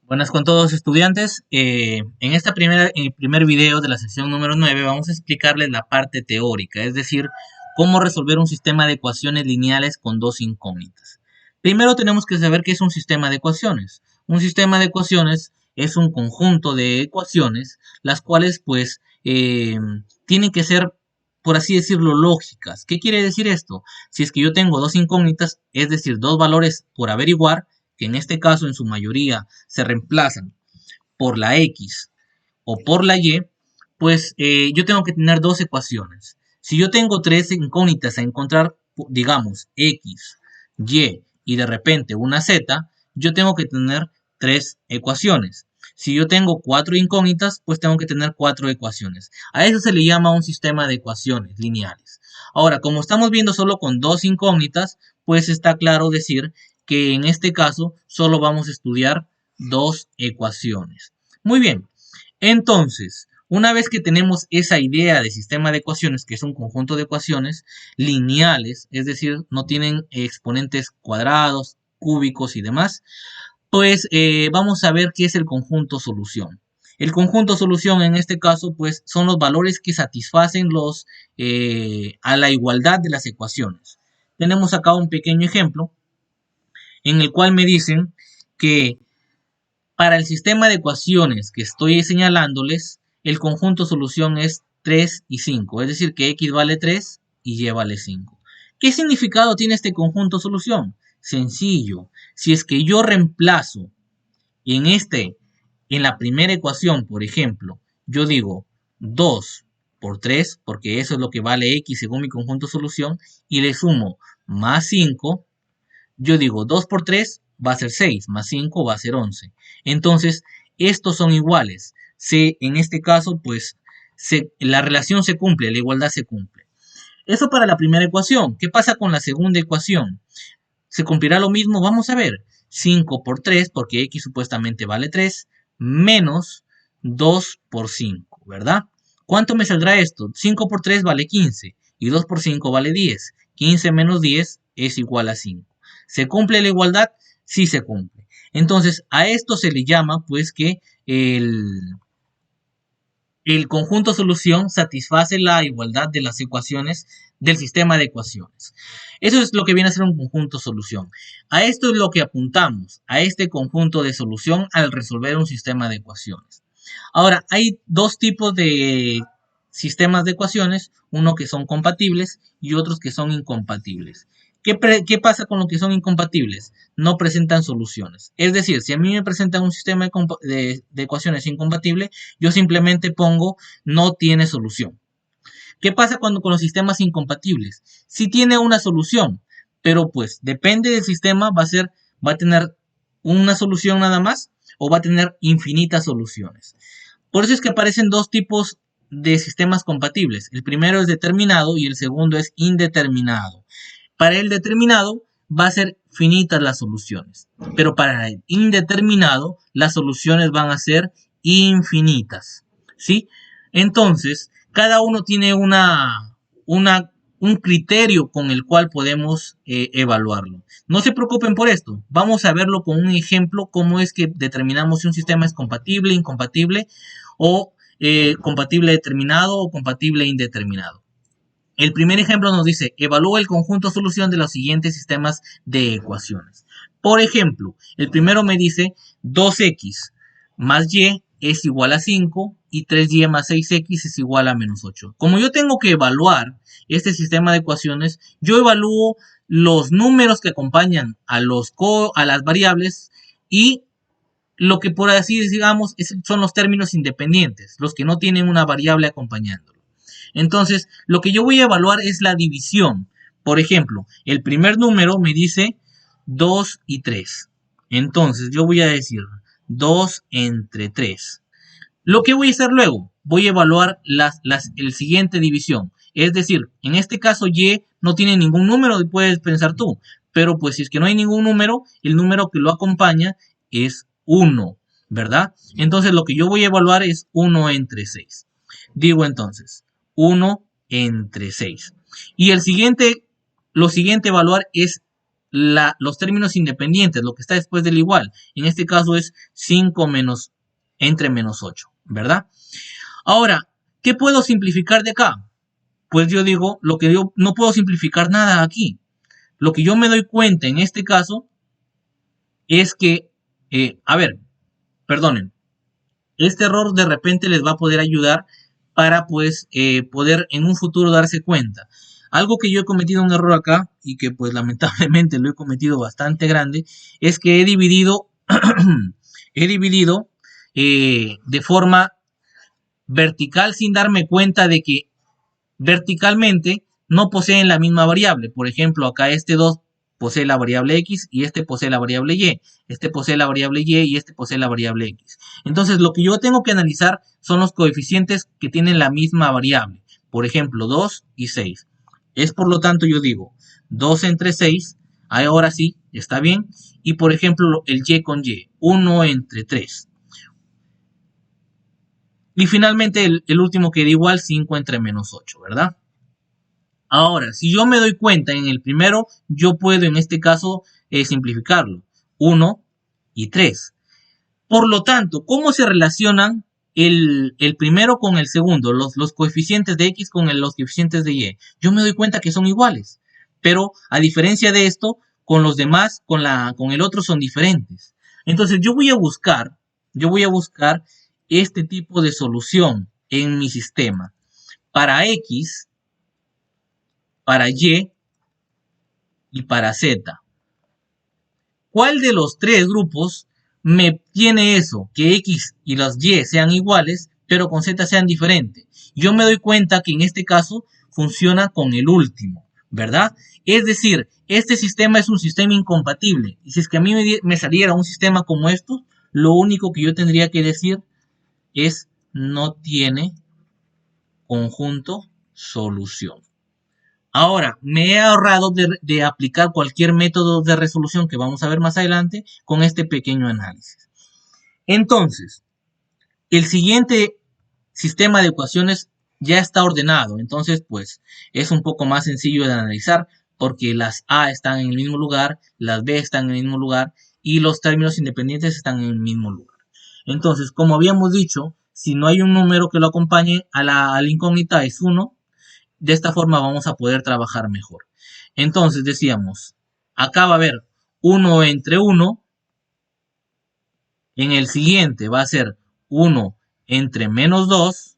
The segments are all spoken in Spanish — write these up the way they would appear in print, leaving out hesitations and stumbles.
Buenas con todos estudiantes. En el primer video de la sección número 9 vamos a explicarles la parte teórica, es decir, cómo resolver un sistema de ecuaciones lineales con dos incógnitas. Primero tenemos que saber qué es un sistema de ecuaciones. Un sistema de ecuaciones es un conjunto de ecuaciones, las cuales pues tienen que ser, por así decirlo, lógicas. ¿Qué quiere decir esto? Si es que yo tengo dos incógnitas, es decir, dos valores por averiguar, que en este caso en su mayoría se reemplazan por la X o por la Y, pues yo tengo que tener dos ecuaciones. Si yo tengo tres incógnitas a encontrar, digamos X, Y de repente una Z, yo tengo que tener tres ecuaciones. Si yo tengo cuatro incógnitas, pues tengo que tener cuatro ecuaciones. A eso se le llama un sistema de ecuaciones lineales. Ahora, como estamos viendo solo con dos incógnitas, pues está claro decir que en este caso solo vamos a estudiar dos ecuaciones. Muy bien, entonces, una vez que tenemos esa idea de sistema de ecuaciones, que es un conjunto de ecuaciones lineales, es decir, no tienen exponentes cuadrados, cúbicos y demás, pues vamos a ver qué es el conjunto solución. El conjunto solución en este caso, pues son los valores que satisfacen a la igualdad de las ecuaciones. Tenemos acá un pequeño ejemplo en el cual me dicen que para el sistema de ecuaciones que estoy señalándoles, el conjunto solución es 3 y 5, es decir, que x vale 3 y y vale 5. ¿Qué significado tiene este conjunto solución? Sencillo, si es que yo reemplazo en en la primera ecuación, por ejemplo, yo digo 2 por 3, porque eso es lo que vale x según mi conjunto solución, y le sumo más 5, yo digo 2 por 3 va a ser 6, más 5 va a ser 11. Entonces, estos son iguales. En este caso, pues, la relación se cumple, la igualdad se cumple. Eso para la primera ecuación. ¿Qué pasa con la segunda ecuación? ¿Se cumplirá lo mismo? Vamos a ver. 5 por 3, porque x supuestamente vale 3, menos 2 por 5, ¿verdad? ¿Cuánto me saldrá esto? 5 por 3 vale 15 y 2 por 5 vale 10. 15 menos 10 es igual a 5. ¿Se cumple la igualdad? Sí se cumple. Entonces, a esto se le llama, pues, que el conjunto solución satisface la igualdad de las ecuaciones del sistema de ecuaciones. Eso es lo que viene a ser un conjunto solución. A esto es lo que apuntamos, a este conjunto de solución al resolver un sistema de ecuaciones. Ahora, hay dos tipos de sistemas de ecuaciones, uno que son compatibles y otros que son incompatibles. ¿Qué pasa con los que son incompatibles? No presentan soluciones. Es decir, si a mí me presentan un sistema de ecuaciones incompatible, yo simplemente pongo no tiene solución. ¿Qué pasa con los sistemas incompatibles? Sí tiene una solución, pero pues depende del sistema, va a tener una solución nada más o va a tener infinitas soluciones. Por eso es que aparecen dos tipos de sistemas compatibles. El primero es determinado y el segundo es indeterminado. Para el determinado va a ser finitas las soluciones, pero para el indeterminado las soluciones van a ser infinitas, ¿sí? Entonces, cada uno tiene un criterio con el cual podemos evaluarlo. No se preocupen por esto, vamos a verlo con un ejemplo, cómo es que determinamos si un sistema es compatible, incompatible o compatible determinado o compatible indeterminado. El primer ejemplo nos dice, evalúa el conjunto solución de los siguientes sistemas de ecuaciones. Por ejemplo, el primero me dice 2x más y es igual a 5 y 3y más 6x es igual a menos 8. Como yo tengo que evaluar este sistema de ecuaciones, yo evalúo los números que acompañan a las variables y lo que por así digamos son los términos independientes, los que no tienen una variable acompañándolo. Entonces, lo que yo voy a evaluar es la división. Por ejemplo, el primer número me dice 2 y 3. Entonces, yo voy a decir 2 entre 3. Lo que voy a hacer luego, voy a evaluar el siguiente división. Es decir, en este caso y no tiene ningún número, puedes pensar tú. Pero pues si es que no hay ningún número, el número que lo acompaña es 1, ¿verdad? Entonces lo que yo voy a evaluar es 1 entre 6. Digo entonces, 1 entre 6. Y lo siguiente a evaluar es los términos independientes, lo que está después del igual. En este caso es 5 menos entre menos 8, ¿verdad? Ahora, ¿qué puedo simplificar de acá? Pues yo digo, lo que yo no puedo simplificar nada aquí. Lo que yo me doy cuenta en este caso es que, a ver, perdonen, este error de repente les va a poder ayudar para pues poder en un futuro darse cuenta. Algo que yo he cometido un error acá y que pues lamentablemente lo he cometido bastante grande es que he dividido de forma vertical sin darme cuenta de que verticalmente no poseen la misma variable. Por ejemplo, acá este 2 posee la variable x y este posee la variable y, este posee la variable y y este posee la variable x. Entonces, lo que yo tengo que analizar son los coeficientes que tienen la misma variable. Por ejemplo, 2 y 6. Es por lo tanto, yo digo, 2 entre 6, ahora sí, está bien. Y por ejemplo, el y con y, 1 entre 3. Y finalmente el último queda igual, 5 entre menos 8, ¿verdad? Ahora, si yo me doy cuenta en el primero, yo puedo en este caso simplificarlo. 1 y 3. Por lo tanto, ¿cómo se relacionan el primero con el segundo? Los coeficientes de x con los coeficientes de y. Yo me doy cuenta que son iguales. Pero a diferencia de esto, con los demás, con el otro son diferentes. Entonces yo voy a buscar este tipo de solución en mi sistema. Para x, para y y para z. ¿Cuál de los tres grupos me tiene eso? Que x y las y sean iguales, pero con z sean diferentes. Yo me doy cuenta que en este caso funciona con el último, ¿verdad? Es decir, este sistema es un sistema incompatible. Y si es que a mí me saliera un sistema como esto, lo único que yo tendría que decir es no tiene conjunto solución. Ahora, me he ahorrado de aplicar cualquier método de resolución que vamos a ver más adelante con este pequeño análisis. Entonces, el siguiente sistema de ecuaciones ya está ordenado. Entonces, pues, es un poco más sencillo de analizar porque las A están en el mismo lugar, las B están en el mismo lugar y los términos independientes están en el mismo lugar. Entonces, como habíamos dicho, si no hay un número que lo acompañe a la incógnita es 1. De esta forma vamos a poder trabajar mejor. Entonces decíamos, acá va a haber 1 entre 1. En el siguiente va a ser 1 entre menos 2.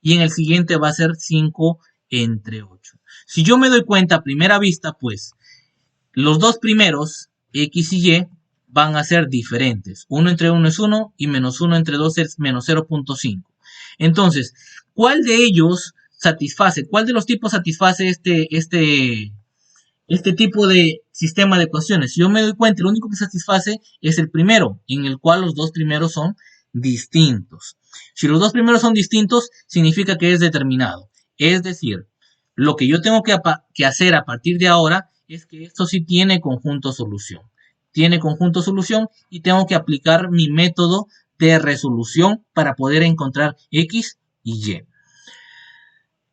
Y en el siguiente va a ser 5 entre 8. Si yo me doy cuenta a primera vista, pues los dos primeros, x y y, van a ser diferentes. 1 entre 1 es 1 y menos 1 entre 2 es menos 0.5. Entonces, ¿cuál de ellos satisface? ¿Cuál de los tipos satisface este tipo de sistema de ecuaciones? Si yo me doy cuenta, el único que satisface es el primero, en el cual los dos primeros son distintos. Si los dos primeros son distintos, significa que es determinado. Es decir, lo que yo tengo que hacer a partir de ahora es que esto sí tiene conjunto solución. Tiene conjunto solución y tengo que aplicar mi método de resolución para poder encontrar x y y.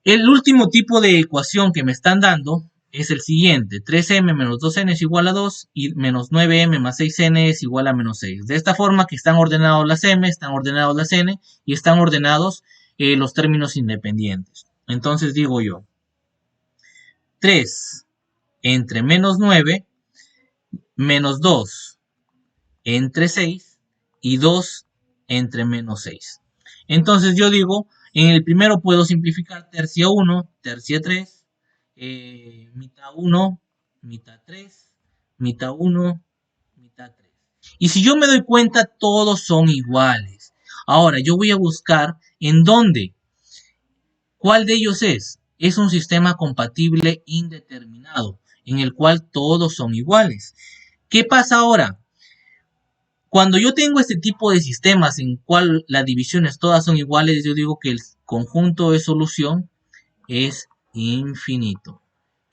El último tipo de ecuación que me están dando es el siguiente. 3m menos 2n es igual a 2 y menos 9m más 6n es igual a menos 6. De esta forma que están ordenados las m, están ordenados las n y están ordenados los términos independientes. Entonces digo yo, 3 entre menos 9 menos 2 entre 6 y 2 entre menos 6. Entonces yo digo, en el primero puedo simplificar tercia 1, tercia 3, mitad 1, mitad 3, mitad 1, mitad 3. Y si yo me doy cuenta, todos son iguales. Ahora, yo voy a buscar en dónde. ¿Cuál de ellos es? Es un sistema compatible indeterminado, en el cual todos son iguales. ¿Qué pasa ahora? Cuando yo tengo este tipo de sistemas en cual las divisiones todas son iguales, yo digo que el conjunto de solución es infinito.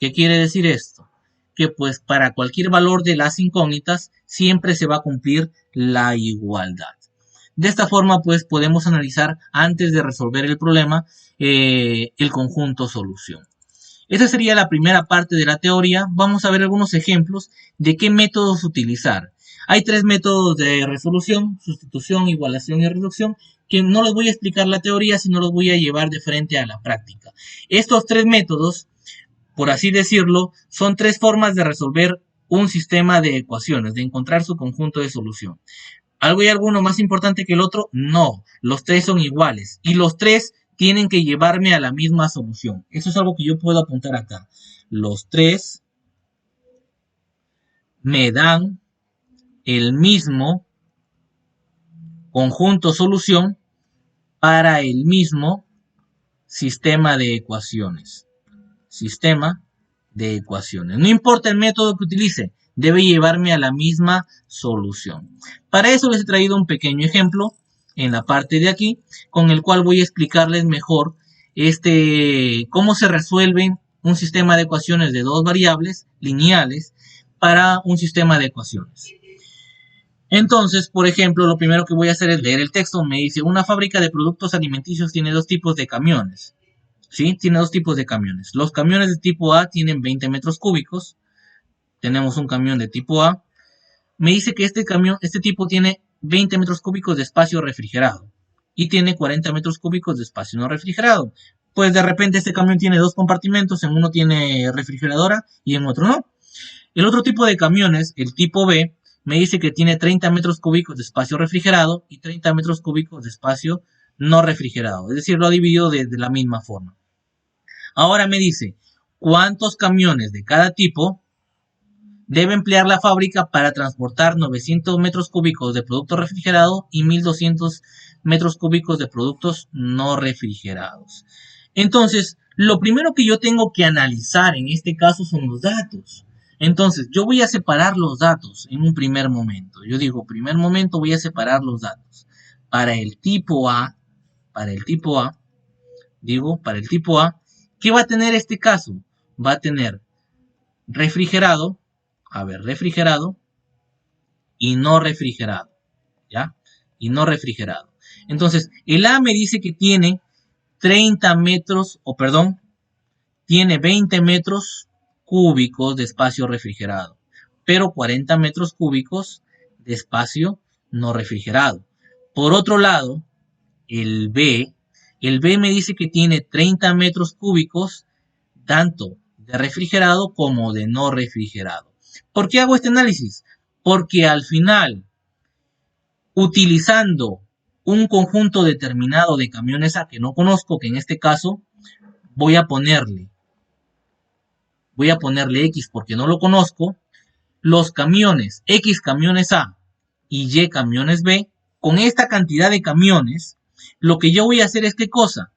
¿Qué quiere decir esto? Que pues para cualquier valor de las incógnitas siempre se va a cumplir la igualdad. De esta forma pues podemos analizar antes de resolver el problema el conjunto solución. Esa sería la primera parte de la teoría. Vamos a ver algunos ejemplos de qué métodos utilizar. Hay tres métodos de resolución: sustitución, igualación y reducción, que no los voy a explicar la teoría, sino los voy a llevar de frente a la práctica. Estos tres métodos, por así decirlo, son tres formas de resolver un sistema de ecuaciones, de encontrar su conjunto de solución. ¿Hay alguno más importante que el otro? No, los tres son iguales y los tres tienen que llevarme a la misma solución. Eso es algo que yo puedo apuntar acá. Los tres me dan el mismo conjunto solución para el mismo sistema de ecuaciones. Sistema de ecuaciones. No importa el método que utilice, debe llevarme a la misma solución. Para eso les he traído un pequeño ejemplo en la parte de aquí, con el cual voy a explicarles mejor cómo se resuelven un sistema de ecuaciones de dos variables lineales para un sistema de ecuaciones. Entonces, por ejemplo, lo primero que voy a hacer es leer el texto. Me dice: una fábrica de productos alimenticios tiene dos tipos de camiones. ¿Sí? Tiene dos tipos de camiones. Los camiones de tipo A tienen 20 metros cúbicos. Tenemos un camión de tipo A. Me dice que este tipo tiene 20 metros cúbicos de espacio refrigerado y tiene 40 metros cúbicos de espacio no refrigerado. Pues de repente este camión tiene dos compartimentos, en uno tiene refrigeradora y en otro no. El otro tipo de camiones, el tipo B, me dice que tiene 30 metros cúbicos de espacio refrigerado y 30 metros cúbicos de espacio no refrigerado. Es decir, lo ha dividido de la misma forma. Ahora me dice cuántos camiones de cada tipo debe emplear la fábrica para transportar 900 metros cúbicos de producto refrigerado y 1200 metros cúbicos de productos no refrigerados. Entonces, lo primero que yo tengo que analizar en este caso son los datos. Entonces, yo voy a separar los datos en un primer momento. Yo digo, primer momento voy a separar los datos. Para el tipo A, ¿qué va a tener este caso? Va a tener refrigerado y no refrigerado, ¿ya? Y no refrigerado. Entonces, el A me dice que tiene 30 metros, tiene 20 metros cúbicos de espacio refrigerado, pero 40 metros cúbicos de espacio no refrigerado. Por otro lado, el B me dice que tiene 30 metros cúbicos tanto de refrigerado como de no refrigerado. ¿Por qué hago este análisis? Porque al final, utilizando un conjunto determinado de camiones A que no conozco, que en este caso voy a ponerle X porque no lo conozco, los camiones, X camiones A y Y camiones B, con esta cantidad de camiones, lo que yo voy a hacer es ¿qué cosa?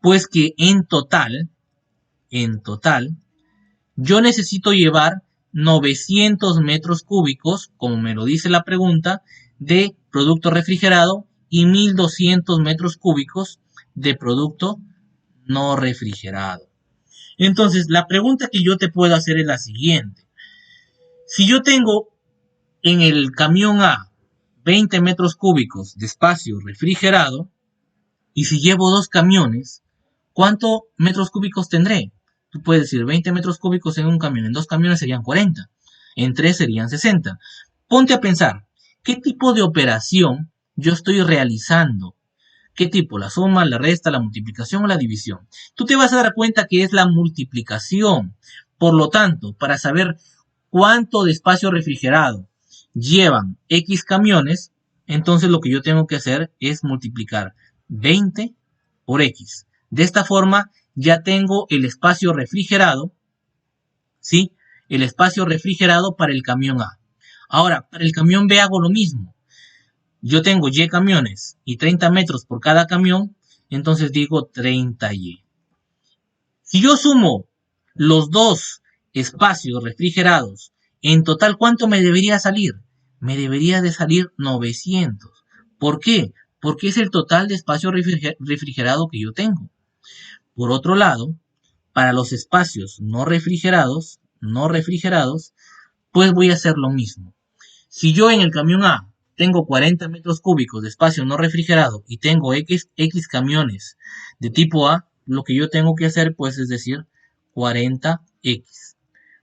Pues que en total, yo necesito llevar 900 metros cúbicos, como me lo dice la pregunta, de producto refrigerado y 1200 metros cúbicos de producto no refrigerado. Entonces, la pregunta que yo te puedo hacer es la siguiente. Si yo tengo en el camión A 20 metros cúbicos de espacio refrigerado, y si llevo dos camiones, ¿cuántos metros cúbicos tendré? Tú puedes decir 20 metros cúbicos en un camión, en dos camiones serían 40, en tres serían 60. Ponte a pensar, ¿qué tipo de operación yo estoy realizando? ¿Qué tipo? ¿La suma, la resta, la multiplicación o la división? Tú te vas a dar cuenta que es la multiplicación. Por lo tanto, para saber cuánto de espacio refrigerado llevan X camiones, entonces lo que yo tengo que hacer es multiplicar 20 por X. De esta forma ya tengo el espacio refrigerado, ¿sí? El espacio refrigerado para el camión A. Ahora, para el camión B hago lo mismo. Yo tengo Y camiones y 30 metros por cada camión, entonces digo 30Y. Si yo sumo los dos espacios refrigerados, en total, ¿cuánto me debería salir? Me debería de salir 900. ¿Por qué? Porque es el total de espacio refrigerado que yo tengo. Por otro lado, para los espacios no refrigerados, pues voy a hacer lo mismo. Si yo en el camión A tengo 40 metros cúbicos de espacio no refrigerado y tengo X camiones de tipo A, lo que yo tengo que hacer, pues, es decir, 40x.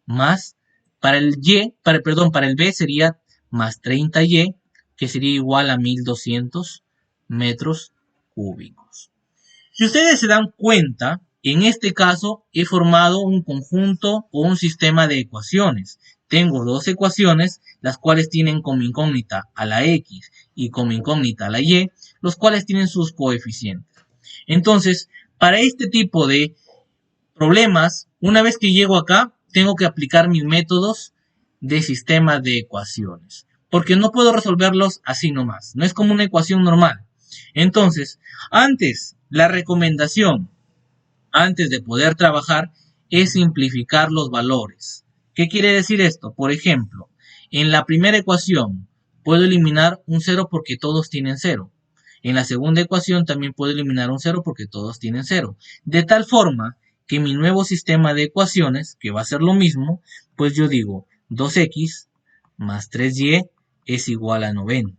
Más, para el para el B sería más 30y, que sería igual a 1200 metros cúbicos. Si ustedes se dan cuenta, en este caso he formado un conjunto o un sistema de ecuaciones. Tengo dos ecuaciones, las cuales tienen como incógnita a la x y como incógnita a la y, los cuales tienen sus coeficientes. Entonces, para este tipo de problemas, una vez que llego acá, tengo que aplicar mis métodos de sistema de ecuaciones, porque no puedo resolverlos así nomás, no es como una ecuación normal. Entonces, la recomendación, antes de poder trabajar, es simplificar los valores. ¿Qué quiere decir esto? Por ejemplo, en la primera ecuación puedo eliminar un 0 porque todos tienen 0. En la segunda ecuación también puedo eliminar un 0 porque todos tienen 0. De tal forma que mi nuevo sistema de ecuaciones, que va a ser lo mismo, pues yo digo 2x más 3y es igual a 90.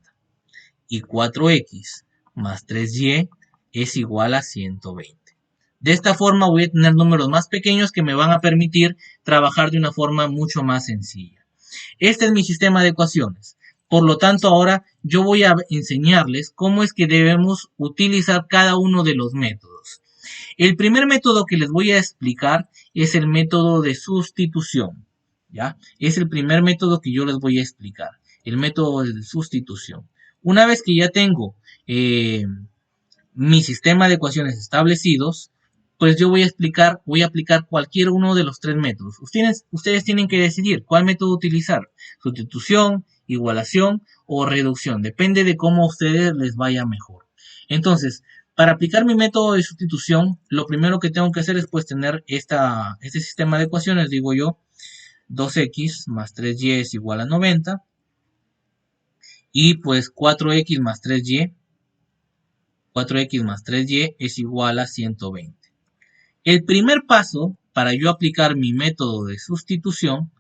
Y 4x más 3y es igual a 120. De esta forma voy a tener números más pequeños que me van a permitir trabajar de una forma mucho más sencilla. Este es mi sistema de ecuaciones. Por lo tanto, ahora yo voy a enseñarles cómo es que debemos utilizar cada uno de los métodos. El primer método que les voy a explicar es el método de sustitución. ¿Ya? Es el primer método que yo les voy a explicar. El método de sustitución. Una vez que ya tengo mi sistema de ecuaciones establecidos, pues yo voy a aplicar cualquier uno de los tres métodos. Ustedes tienen que decidir cuál método utilizar. Sustitución, igualación o reducción. Depende de cómo a ustedes les vaya mejor. Entonces, para aplicar mi método de sustitución, lo primero que tengo que hacer es pues tener este sistema de ecuaciones, digo yo, 2x más 3y es igual a 90. Y pues 4x más 3y es igual a 120. El primer paso para yo aplicar mi método de sustitución,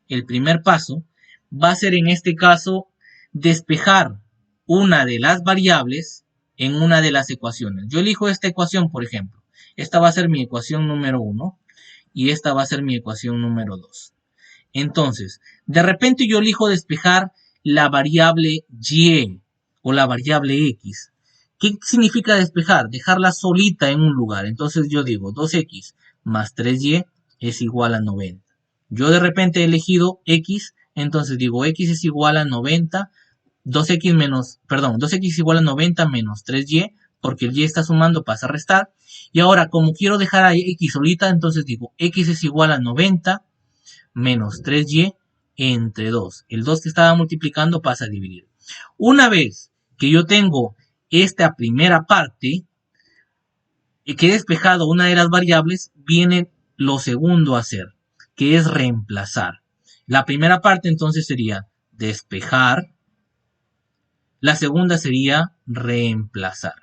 el primer paso va a ser en este caso despejar una de las variables en una de las ecuaciones. Yo elijo esta ecuación, por ejemplo. Esta va a ser mi ecuación número 1 y esta va a ser mi ecuación número 2. Entonces, de repente yo elijo despejar la variable y o la variable x. ¿Qué significa despejar? Dejarla solita en un lugar. Entonces yo digo 2x más 3y es igual a 90. Yo de repente he elegido x, entonces digo x es igual a 90, 2x igual a 90 menos 3y, porque el y está sumando, pasa a restar. Y ahora, como quiero dejar a x solita, entonces digo x es igual a 90 menos 3y entre 2. El 2 que estaba multiplicando pasa a dividir. Una vez que yo tengo esta primera parte, que he despejado una de las variables, viene lo segundo a hacer, que es reemplazar. La primera parte entonces sería despejar, la segunda sería reemplazar.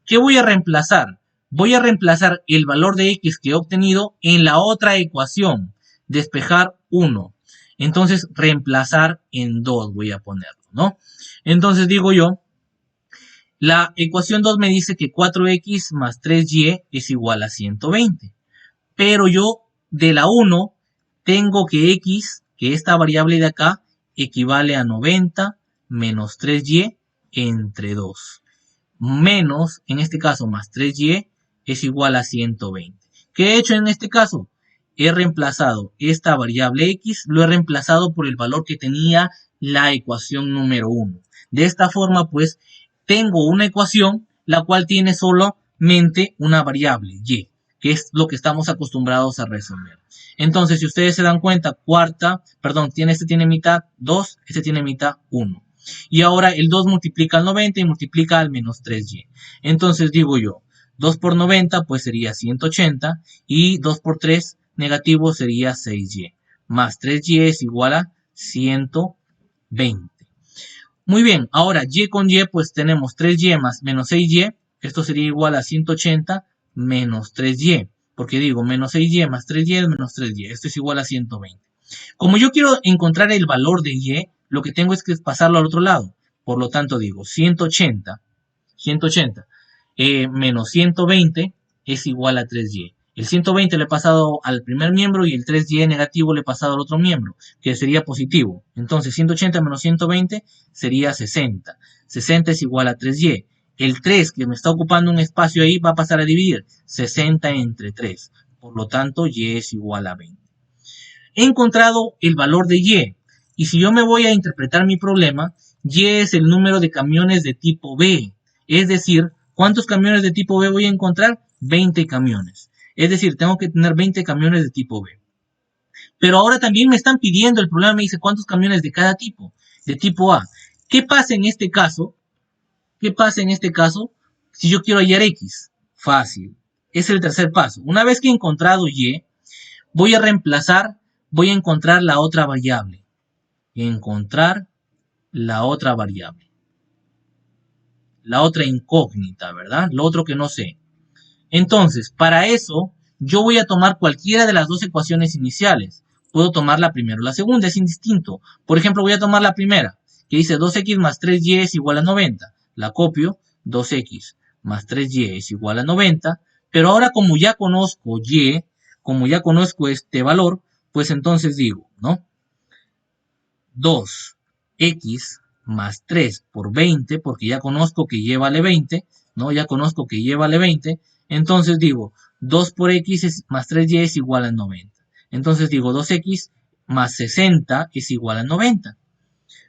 ¿Qué voy a reemplazar? Voy a reemplazar el valor de x que he obtenido en la otra ecuación, despejar 1. Entonces reemplazar en 2 voy a ponerlo, ¿no? Entonces digo yo, la ecuación 2 me dice que 4x más 3y es igual a 120. Pero yo de la 1 tengo que x, que esta variable de acá, equivale a 90 menos 3y entre 2. Menos, en este caso, más 3y es igual a 120. ¿Qué he hecho en este caso? He reemplazado esta variable x, lo he reemplazado por el valor que tenía la ecuación número 1. De esta forma, pues, tengo una ecuación la cual tiene solamente una variable y, que es lo que estamos acostumbrados a resolver. Entonces, si ustedes se dan cuenta, este tiene mitad 2, este tiene mitad 1. Y ahora el 2 multiplica al 90 y multiplica al menos 3y. Entonces digo yo, 2 por 90 pues sería 180 y 2 por 3 negativo sería 6y. Más 3y es igual a 120. Muy bien, ahora y con y pues tenemos 3y más menos 6y. Esto sería igual a 180 menos 3y. Porque digo, menos 6y más 3y es menos 3y. Esto es igual a 120. Como yo quiero encontrar el valor de y, lo que tengo es que pasarlo al otro lado. Por lo tanto digo, 180 menos 120 es igual a 3y. El 120 le he pasado al primer miembro y el 3y negativo le he pasado al otro miembro, que sería positivo. Entonces 180 menos 120 sería 60. 60 es igual a 3y. El 3 que me está ocupando un espacio ahí va a pasar a dividir 60 entre 3. Por lo tanto, y es igual a 20. He encontrado el valor de y. Y si yo me voy a interpretar mi problema, y es el número de camiones de tipo B. Es decir, ¿cuántos camiones de tipo B voy a encontrar? 20 camiones. Es decir, tengo que tener 20 camiones de tipo B. Pero ahora también me están pidiendo, el problema me dice cuántos camiones de cada tipo, de tipo A. ¿Qué pasa en este caso? ¿Qué pasa en este caso si yo quiero hallar X? Fácil. Es el tercer paso. Una vez que he encontrado Y, voy a reemplazar, voy a encontrar la otra variable. Encontrar la otra variable. La otra incógnita, ¿verdad? Lo otro que no sé. Entonces, para eso, yo voy a tomar cualquiera de las dos ecuaciones iniciales. Puedo tomar la primera o la segunda, es indistinto. Por ejemplo, voy a tomar la primera, que dice 2x más 3y es igual a 90. La copio, 2x más 3y es igual a 90. Pero ahora como ya conozco y, como ya conozco este valor, pues entonces digo, ¿no? 2x más 3 por 20, porque ya conozco que y vale 20, ¿no? Ya conozco que y vale 20. Entonces digo, 2 por x más 3y es igual a 90. Entonces digo, 2x más 60 es igual a 90.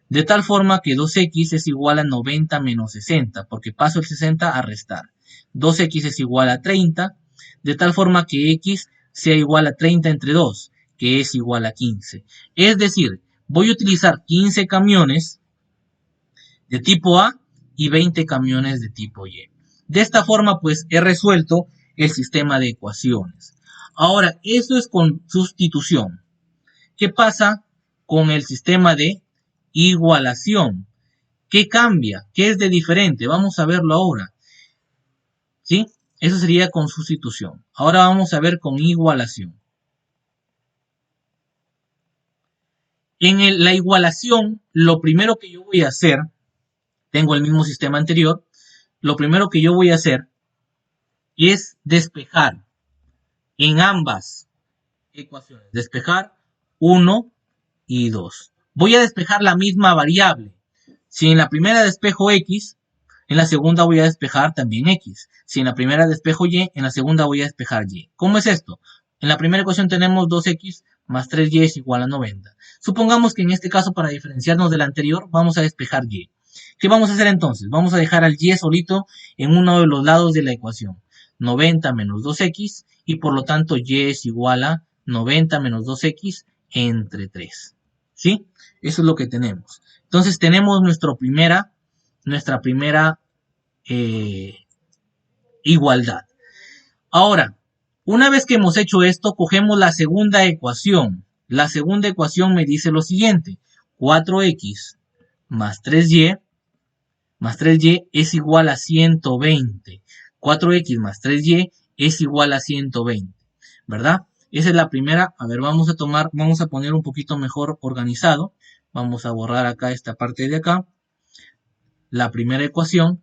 De tal forma que 2x es igual a 90 menos 60, porque paso el 60 a restar. 2x es igual a 30, de tal forma que x sea igual a 30 entre 2, que es igual a 15. Es decir, voy a utilizar 15 camiones de tipo A y 20 camiones de tipo Y. De esta forma, pues, he resuelto el sistema de ecuaciones. Ahora, eso es con sustitución. ¿Qué pasa con el sistema de igualación? ¿Qué cambia? ¿Qué es de diferente? Vamos a verlo ahora. ¿Sí? Eso sería con sustitución. Ahora vamos a ver con igualación. En la igualación, lo primero que yo voy a hacer, tengo el mismo sistema anterior, lo primero que yo voy a hacer es despejar en ambas ecuaciones. Despejar 1 y 2. Voy a despejar la misma variable. Si en la primera despejo x, en la segunda voy a despejar también x. Si en la primera despejo y, en la segunda voy a despejar y. ¿Cómo es esto? En la primera ecuación tenemos 2x más 3y es igual a 90. Supongamos que en este caso, para diferenciarnos de la anterior, vamos a despejar y. ¿Qué vamos a hacer entonces? Vamos a dejar al y solito en uno de los lados de la ecuación. 90 menos 2x y por lo tanto y es igual a 90 menos 2x entre 3. ¿Sí? Eso es lo que tenemos. Entonces tenemos nuestra primera igualdad. Ahora, una vez que hemos hecho esto, cogemos la segunda ecuación. La segunda ecuación me dice lo siguiente. 4x más 3y es igual a 120. 4x más 3y es igual a 120. ¿Verdad? Esa es la primera. A ver, vamos a poner un poquito mejor organizado. Vamos a borrar acá esta parte de acá. La primera ecuación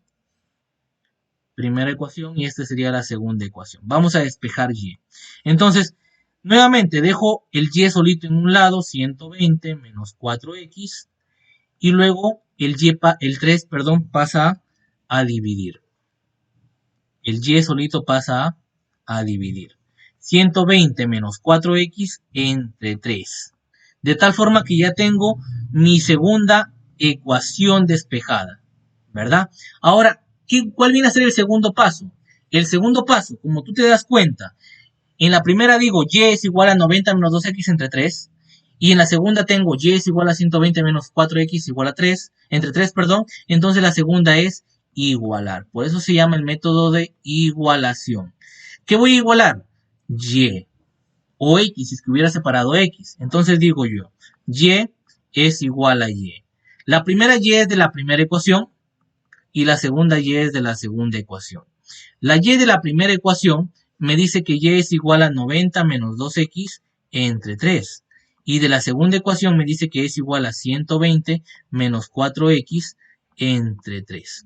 y esta sería la segunda ecuación. Vamos a despejar y. Entonces, nuevamente dejo el y solito en un lado, 120 menos 4x, y luego el 3, pasa a dividir. El y solito pasa a dividir. 120 menos 4x entre 3. De tal forma que ya tengo mi segunda ecuación despejada, ¿verdad? Ahora, ¿cuál viene a ser el segundo paso? El segundo paso, como tú te das cuenta, en la primera digo y es igual a 90 menos 2x entre 3, y en la segunda tengo y es igual a 120 menos 4x igual a 3, entre 3, entonces la segunda es igualar. Por eso se llama el método de igualación. ¿Qué voy a igualar? Y o x, si es que hubiera separado x. Entonces digo yo, y es igual a y. La primera y es de la primera ecuación y la segunda y es de la segunda ecuación. La y de la primera ecuación me dice que y es igual a 90 menos 2x entre 3. Y de la segunda ecuación me dice que es igual a 120 menos 4x entre 3.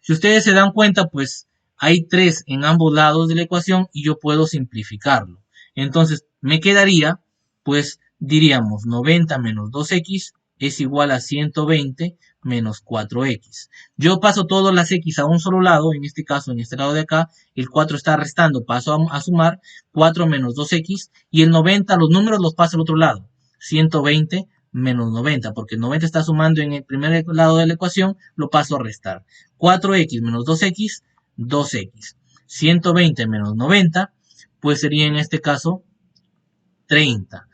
Si ustedes se dan cuenta, pues hay 3 en ambos lados de la ecuación y yo puedo simplificarlo. Entonces me quedaría, pues diríamos 90 menos 2x es igual a 120 menos 4x. Yo paso todas las x a un solo lado, en este caso, en este lado de acá, el 4 está restando, paso a sumar 4 menos 2x y el 90, los números los paso al otro lado, 120 menos 90, porque el 90 está sumando en el primer lado de la ecuación, lo paso a restar. 4x menos 2x, 2x. 120 menos 90, pues sería en este caso 30.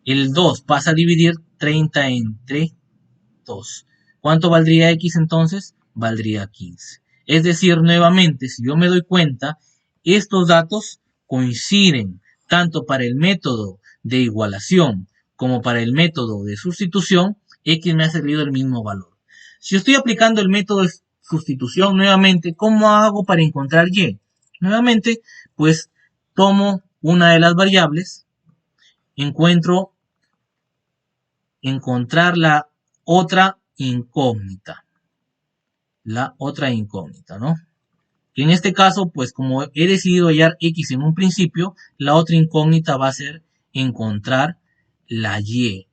El 2 pasa a dividir 30 entre 2. ¿Cuánto valdría x entonces? Valdría 15. Es decir, nuevamente, si yo me doy cuenta, estos datos coinciden tanto para el método de igualación como para el método de sustitución, x me ha salido el mismo valor. Si estoy aplicando el método de sustitución nuevamente, ¿cómo hago para encontrar y? Nuevamente, pues tomo una de las variables, encontrar la otra incógnita, ¿no? Que en este caso, pues como he decidido hallar x en un principio, la otra incógnita va a ser encontrar la y.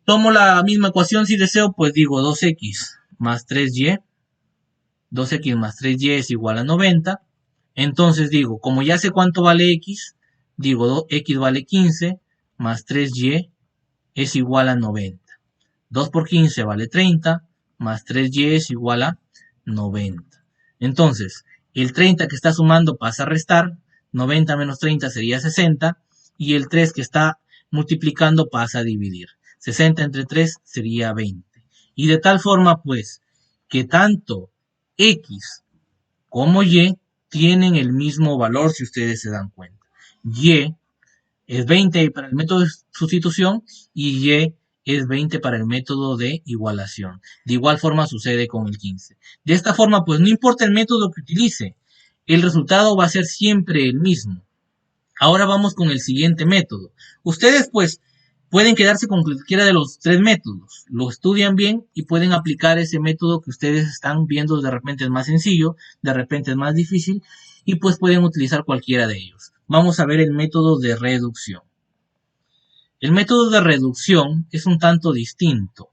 Tomo la misma ecuación si deseo, pues digo 2x más 3y, 2x más 3y es igual a 90. Entonces digo, como ya sé cuánto vale x, digo x vale 15 más 3y es igual a 90. 2 por 15 vale 30, más 3y es igual a 90. Entonces, el 30 que está sumando pasa a restar, 90 menos 30 sería 60, y el 3 que está multiplicando pasa a dividir. 60 entre 3 sería 20. Y de tal forma, pues, que tanto x como y tienen el mismo valor, si ustedes se dan cuenta. Y es 20 para el método de sustitución y y es 20 para el método de igualación. De igual forma sucede con el 15. De esta forma, pues no importa el método que utilice, el resultado va a ser siempre el mismo. Ahora vamos con el siguiente método. Ustedes, pues, pueden quedarse con cualquiera de los 3 métodos. Lo estudian bien y pueden aplicar ese método que ustedes están viendo. De repente es más sencillo, de repente es más difícil, y pues pueden utilizar cualquiera de ellos. Vamos a ver el método de reducción. El método de reducción es un tanto distinto,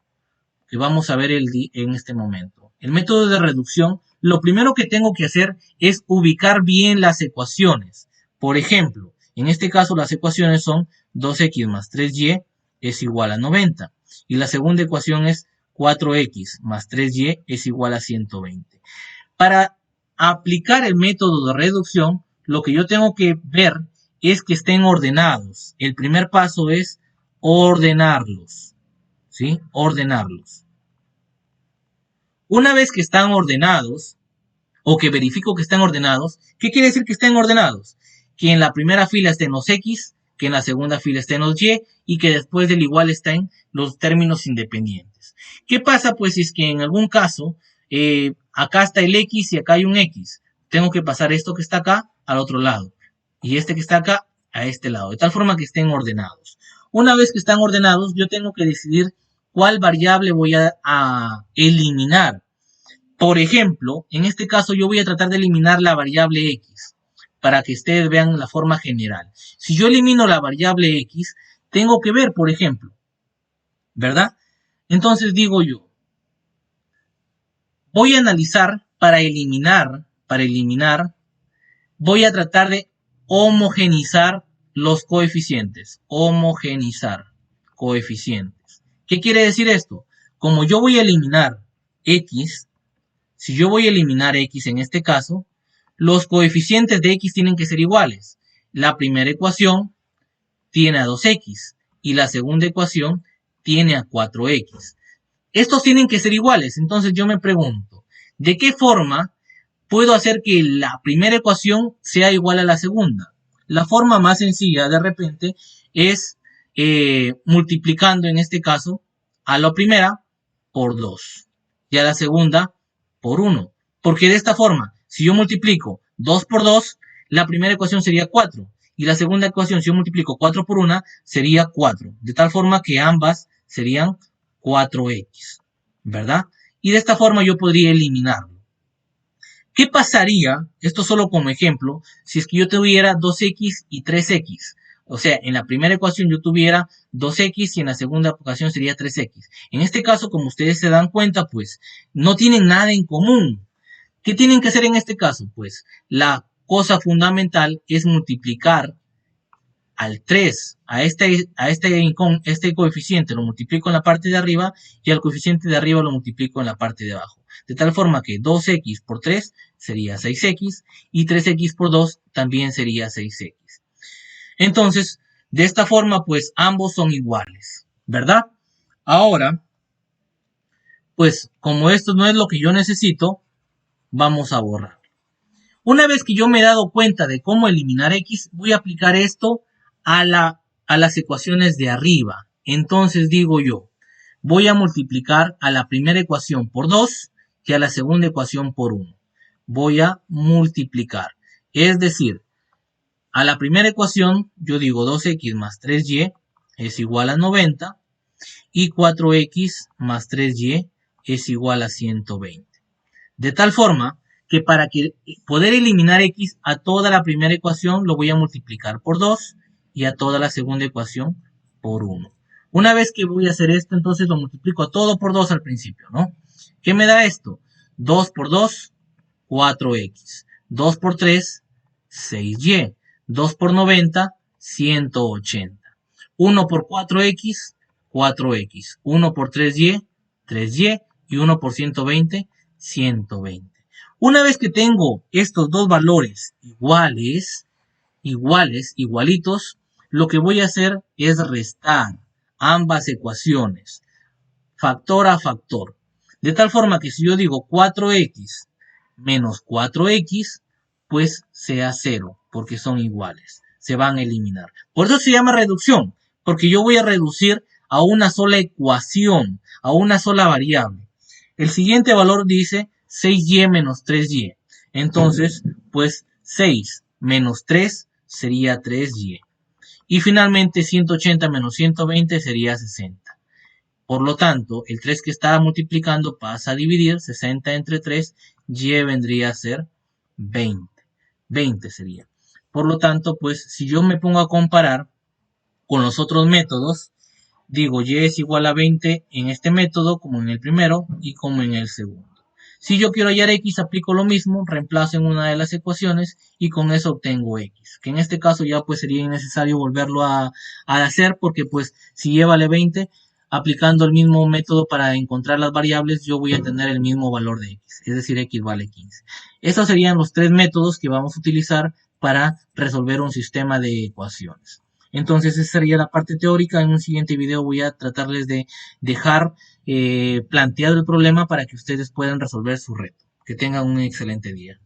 que vamos a ver en este momento. El método de reducción, lo primero que tengo que hacer es ubicar bien las ecuaciones. Por ejemplo, en este caso las ecuaciones son 2x más 3y es igual a 90. Y la segunda ecuación es 4x más 3y es igual a 120. Para aplicar el método de reducción, lo que yo tengo que ver es que estén ordenados. El primer paso es ordenarlos, ¿sí? Ordenarlos. Una vez que están ordenados, o que verifico que están ordenados, ¿qué quiere decir que estén ordenados? Que en la primera fila estén los x, que en la segunda fila estén los y que después del igual estén los términos independientes. ¿Qué pasa? Pues si es que en algún caso, acá está el x y acá hay un x. Tengo que pasar esto que está acá al otro lado. Y este que está acá a este lado. De tal forma que estén ordenados. Una vez que están ordenados, yo tengo que decidir cuál variable voy a eliminar. Por ejemplo, en este caso yo voy a tratar de eliminar la variable x para que ustedes vean la forma general. Si yo elimino la variable x, tengo que ver, por ejemplo, ¿verdad? Entonces digo yo, voy a analizar para eliminar, voy a tratar de homogenizar los coeficientes. Homogenizar coeficientes. ¿Qué quiere decir esto? Como yo voy a eliminar x, si yo voy a eliminar x en este caso, los coeficientes de x tienen que ser iguales. La primera ecuación tiene a 2x y la segunda ecuación tiene a 4x. Estos tienen que ser iguales. Entonces yo me pregunto, ¿de qué forma puedo hacer que la primera ecuación sea igual a la segunda? La forma más sencilla de repente es multiplicando en este caso a la primera por 2 y a la segunda por 1. Porque de esta forma, si yo multiplico 2 por 2, la primera ecuación sería 4. Y la segunda ecuación, si yo multiplico 4 por 1, sería 4. De tal forma que ambas serían 4x, ¿verdad? Y de esta forma yo podría eliminarlo. ¿Qué pasaría, esto solo como ejemplo, si es que yo tuviera 2x y 3x? O sea, en la primera ecuación yo tuviera 2x y en la segunda ocasión sería 3x. En este caso, como ustedes se dan cuenta, pues no tienen nada en común. ¿Qué tienen que hacer en este caso? Pues la cosa fundamental es multiplicar al 3, este coeficiente lo multiplico en la parte de arriba y al coeficiente de arriba lo multiplico en la parte de abajo. De tal forma que 2x por 3 sería 6x y 3x por 2 también sería 6x. Entonces, de esta forma, pues ambos son iguales, ¿verdad? Ahora, pues como esto no es lo que yo necesito, vamos a borrar. Una vez que yo me he dado cuenta de cómo eliminar x, voy a aplicar esto a las ecuaciones de arriba. Entonces digo yo, voy a multiplicar a la primera ecuación por 2 y a la segunda ecuación por 1. Voy a multiplicar. Es decir, a la primera ecuación yo digo 2x más 3y es igual a 90 y 4x más 3y es igual a 120. De tal forma que para poder eliminar x a toda la primera ecuación lo voy a multiplicar por 2 y a toda la segunda ecuación por 1. Una vez que voy a hacer esto, entonces lo multiplico a todo por 2 al principio, ¿no? ¿Qué me da esto? 2 por 2, 4x. 2 por 3, 6y. 2 por 90, 180. 1 por 4x, 4x. 1 por 3y, 3y. Y 1 por 120, 120. Una vez que tengo estos dos valores igualitos, lo que voy a hacer es restar ambas ecuaciones, factor a factor. De tal forma que si yo digo 4x menos 4x, pues sea 0, porque son iguales, se van a eliminar. Por eso se llama reducción, porque yo voy a reducir a una sola ecuación, a una sola variable. El siguiente valor dice 6y menos 3y. Entonces, pues 6 menos 3 sería 3y. Y finalmente 180 menos 120 sería 60. Por lo tanto, el 3 que estaba multiplicando pasa a dividir 60 entre 3, y vendría a ser 20. 20 sería. Por lo tanto, pues si yo me pongo a comparar con los otros métodos, digo y es igual a 20 en este método como en el primero y como en el segundo. Si yo quiero hallar x, aplico lo mismo, reemplazo en una de las ecuaciones y con eso obtengo x. Que en este caso ya pues sería innecesario volverlo a hacer porque pues si y vale 20, aplicando el mismo método para encontrar las variables, yo voy a tener el mismo valor de x, es decir, x vale 15. Estos serían los tres métodos que vamos a utilizar para resolver un sistema de ecuaciones. Entonces esa sería la parte teórica. En un siguiente video voy a tratarles de dejar planteado el problema para que ustedes puedan resolver su reto. Que tengan un excelente día.